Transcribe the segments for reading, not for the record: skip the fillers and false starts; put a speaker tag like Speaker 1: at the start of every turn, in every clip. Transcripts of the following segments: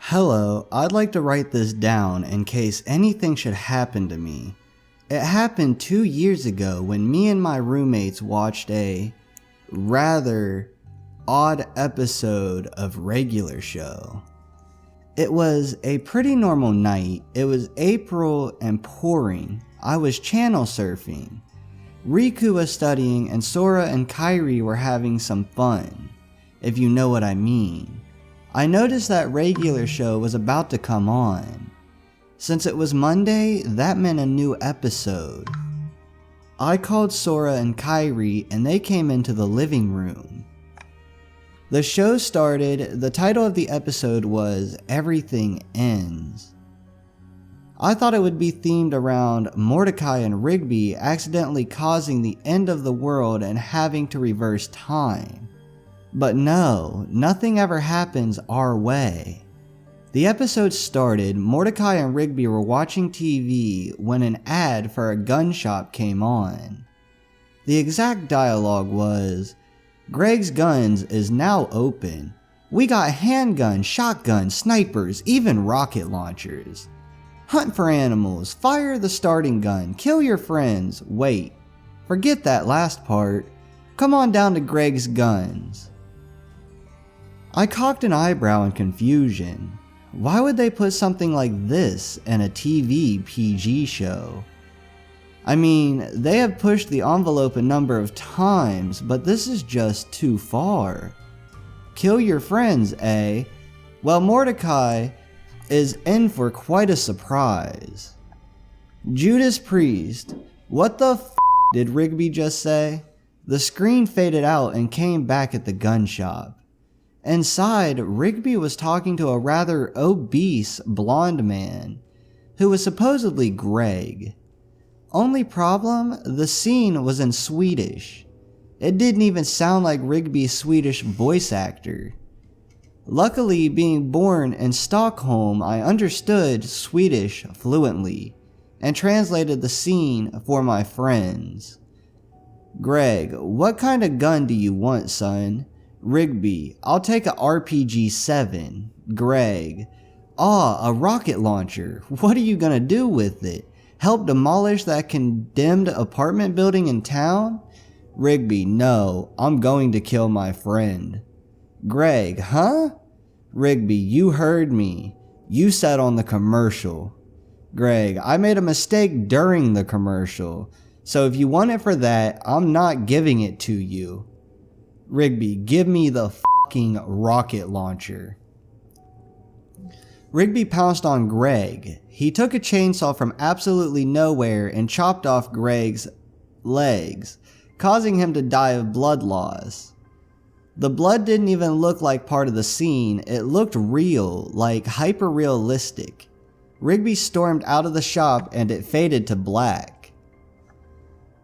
Speaker 1: Hello, I'd like to write this down in case anything should happen to me. It happened 2 years ago when me and my roommates watched a rather odd episode of Regular Show. It was a pretty normal night. It was April and pouring. I was channel surfing. Riku was studying and Sora and Kairi were having some fun, if you know what I mean. I noticed that Regular Show was about to come on. Since it was Monday, that meant a new episode. I called Sora and Kairi and they came into the living room. The show started. The title of the episode was Everything Ends. I thought it would be themed around Mordecai and Rigby accidentally causing the end of the world and having to reverse time. But no, nothing ever happens our way. The episode started. Mordecai and Rigby were watching TV when an ad for a gun shop came on. The exact dialogue was, "Greg's Guns is now open. We got handguns, shotguns, snipers, even rocket launchers. Hunt for animals, fire the starting gun, kill your friends. Wait, forget that last part. Come on down to Greg's Guns." I cocked an eyebrow in confusion. Why would they put something like this in a TV PG show? I mean, they have pushed the envelope a number of times, but this is just too far. Kill your friends, eh? Well, Mordecai is in for quite a surprise. Judas Priest. What the f*** did Rigby just say? The screen faded out and came back at the gun shop. Inside, Rigby was talking to a rather obese blonde man, who was supposedly Greg. Only problem, the scene was in Swedish. It didn't even sound like Rigby's Swedish voice actor. Luckily, being born in Stockholm, I understood Swedish fluently, and translated the scene for my friends. "Greg, what kind of gun do you want, son?" Rigby, "I'll take a RPG-7. Greg, a rocket launcher. What are you gonna do with it? Help demolish that condemned apartment building in town?" Rigby, "No, I'm going to kill my friend." Greg, "Huh?" Rigby, "You heard me. You said on the commercial." Greg, "I made a mistake during the commercial. So if you want it for that, I'm not giving it to you." Rigby, "Give me the fucking rocket launcher." Rigby pounced on Greg. He took a chainsaw from absolutely nowhere and chopped off Greg's legs, causing him to die of blood loss. The blood didn't even look like part of the scene. It looked real, like hyper-realistic. Rigby stormed out of the shop and it faded to black.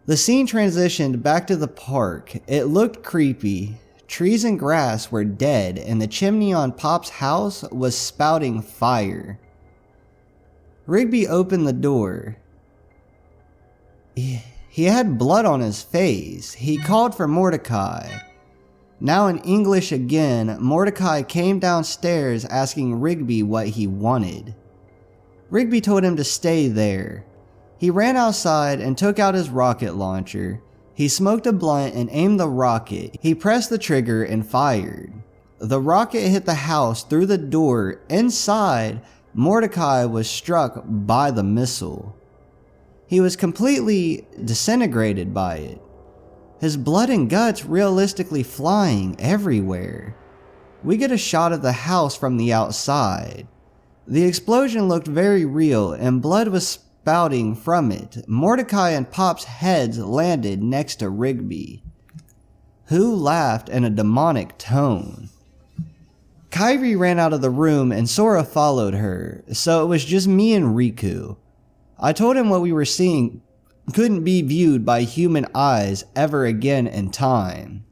Speaker 1: The scene transitioned back to the park. It looked creepy. Trees and grass were dead and the chimney on Pop's house was spouting fire. Rigby opened the door. He had blood on his face. He called for Mordecai. Now in English again, Mordecai came downstairs asking Rigby what he wanted. Rigby told him to stay there. He ran outside and took out his rocket launcher. He smoked a blunt and aimed the rocket. He pressed the trigger and fired. The rocket hit the house through the door. Inside, Mordecai was struck by the missile. He was completely disintegrated by it. His blood and guts realistically flying everywhere. We get a shot of the house from the outside. The explosion looked very real and blood was spouting from it. Mordecai and Pop's heads landed next to Rigby, who laughed in a demonic tone. Kairi ran out of the room and Sora followed her, so it was just me and Riku. I told him what we were seeing couldn't be viewed by human eyes ever again in time.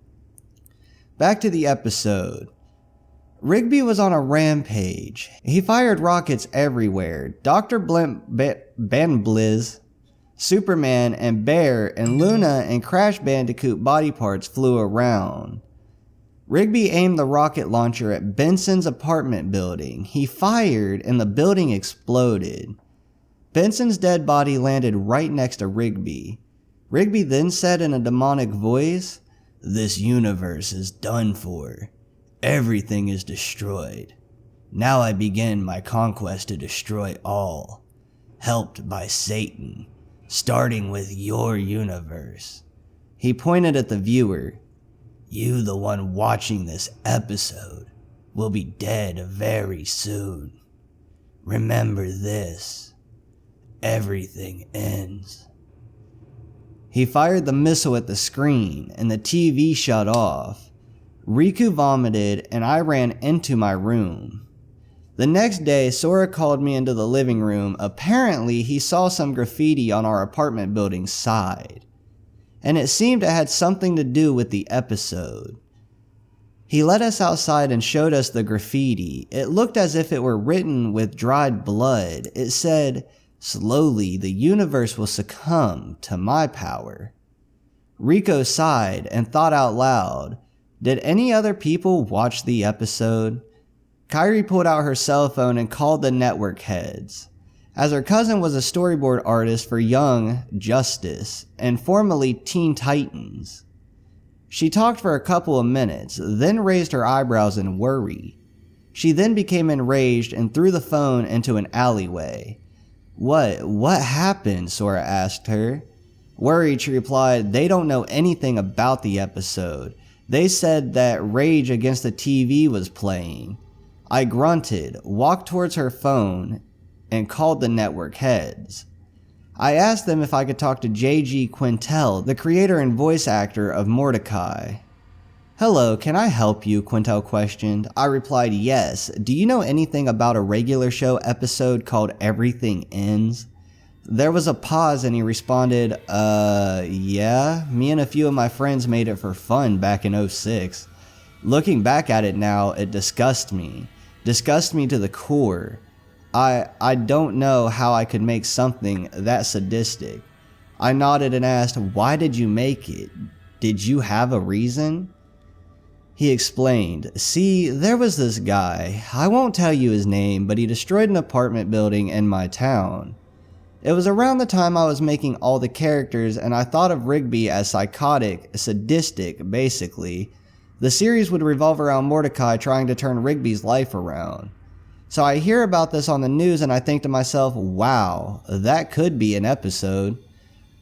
Speaker 1: Back to the episode. Rigby was on a rampage. He fired rockets everywhere. Dr. Banbliz, Superman, and Bear, and Luna and Crash Bandicoot body parts flew around. Rigby aimed the rocket launcher at Benson's apartment building. He fired and the building exploded. Benson's dead body landed right next to Rigby. Rigby then said in a demonic voice, "This universe is done for. Everything is destroyed. Now I begin my conquest to destroy all, helped by Satan, starting with your universe." He pointed at the viewer. "You, the one watching this episode, will be dead very soon. Remember this. Everything ends." He fired the missile at the screen, and the TV shut off. Riku vomited, and I ran into my room. The next day, Sora called me into the living room. Apparently, he saw some graffiti on our apartment building's side, and it seemed it had something to do with the episode. He led us outside and showed us the graffiti. It looked as if it were written with dried blood. It said, "Slowly, the universe will succumb to my power." Rico sighed and thought out loud, "Did any other people watch the episode?" Kairi pulled out her cell phone and called the network heads. As her cousin was a storyboard artist for Young Justice and formerly Teen Titans. She talked for a couple of minutes, then raised her eyebrows in worry. She then became enraged and threw the phone into an alleyway. What happened?" Sora asked her. Worried, she replied, "They don't know anything about the episode. They said that Rage Against the TV was playing." I grunted, walked towards her phone, and called the network heads. I asked them if I could talk to J.G. Quintel, the creator and voice actor of Mordecai. "Hello, can I help you?" Quintel questioned. I replied, "Yes. Do you know anything about a regular show episode called Everything Ends?" There was a pause and he responded, yeah. Me and a few of my friends made it for fun back in 2006. Looking back at it now, it disgusts me. Disgusts me to the core. I don't know how I could make something that sadistic." I nodded and asked, "Why did you make it? Did you have a reason?" He explained, "See, there was this guy. I won't tell you his name, but he destroyed an apartment building in my town. It was around the time I was making all the characters, and I thought of Rigby as psychotic, sadistic, basically. The series would revolve around Mordecai trying to turn Rigby's life around. So I hear about this on the news and I think to myself, wow, that could be an episode.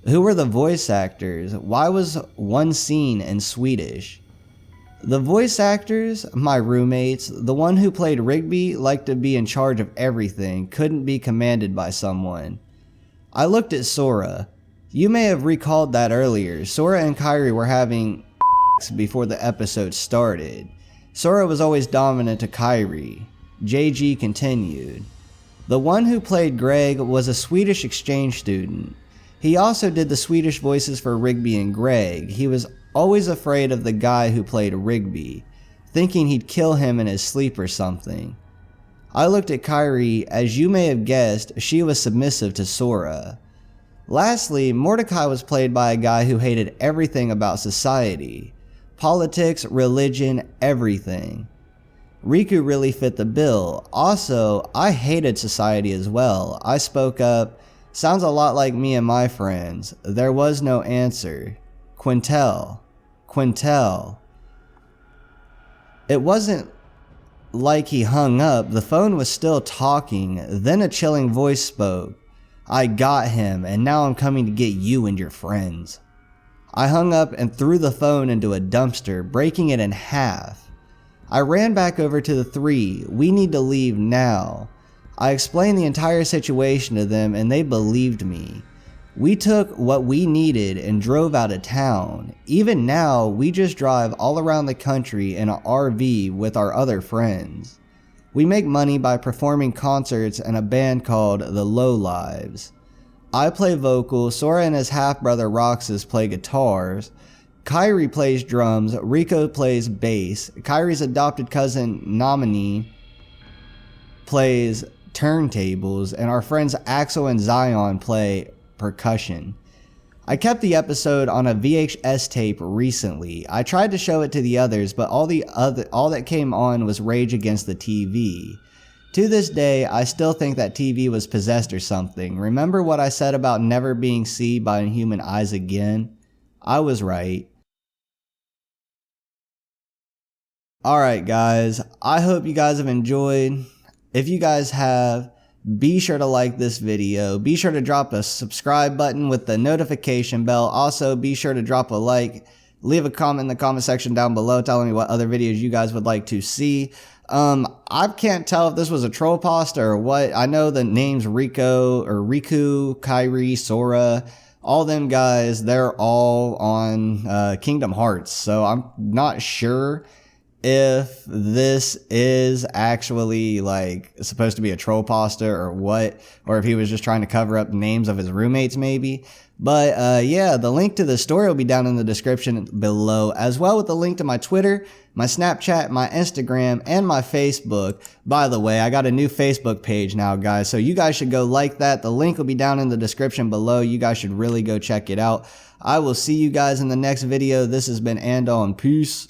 Speaker 1: Who were the voice actors? Why was one scene in Swedish?" The voice actors, my roommates, the one who played Rigby liked to be in charge of everything, couldn't be commanded by someone. I looked at Sora. You may have recalled that earlier. Sora and Kairi were having before the episode started. Sora was always dominant to Kairi. JG continued. The one who played Greg was a Swedish exchange student. He also did the Swedish voices for Rigby and Greg. He was always afraid of the guy who played Rigby, thinking he'd kill him in his sleep or something. I looked at Kairi. As you may have guessed, she was submissive to Sora. Lastly, Mordecai was played by a guy who hated everything about society. Politics, religion, everything. Riku really fit the bill. Also, I hated society as well. I spoke up. Sounds a lot like me and my friends. There was no answer. Quintel. It wasn't like he hung up. The phone was still talking. Then a chilling voice spoke. "I got him, and now I'm coming to get you and your friends." I hung up and threw the phone into a dumpster, breaking it in half. I ran back over to the three. "We need to leave now." I explained the entire situation to them and they believed me. We took what we needed and drove out of town. Even now, we just drive all around the country in an RV with our other friends. We make money by performing concerts in a band called The Low Lives. I play vocals, Sora and his half-brother Roxas play guitars. Kyrie plays drums, Rico plays bass, Kyrie's adopted cousin Nominee plays turntables, and our friends Axel and Zion play percussion. I kept the episode on a VHS tape recently. I tried to show it to the others, but all that came on was Rage Against the TV. To this day, I still think that TV was possessed or something. Remember what I said about never being seen by human eyes again? I was right. Alright guys, I hope you guys have enjoyed. If you guys have, be sure to like this video. Be sure to drop a subscribe button with the notification bell. Also, be sure to drop a like. Leave a comment in the comment section down below telling me what other videos you guys would like to see. I can't tell if this was a troll pasta or what. I know the names Riku, Kyrie, Sora, all them guys, they're all on Kingdom Hearts. So I'm not sure if this is actually like supposed to be a troll pasta or what, or if he was just trying to cover up names of his roommates maybe. But yeah, the link to the story will be down in the description below, as well with the link to my Twitter, my Snapchat, my Instagram, and my Facebook. By the way, I got a new Facebook page now, guys, so you guys should go like that. The link will be down in the description below. You guys should really go check it out. I will see you guys in the next video. This has been Andaull, and peace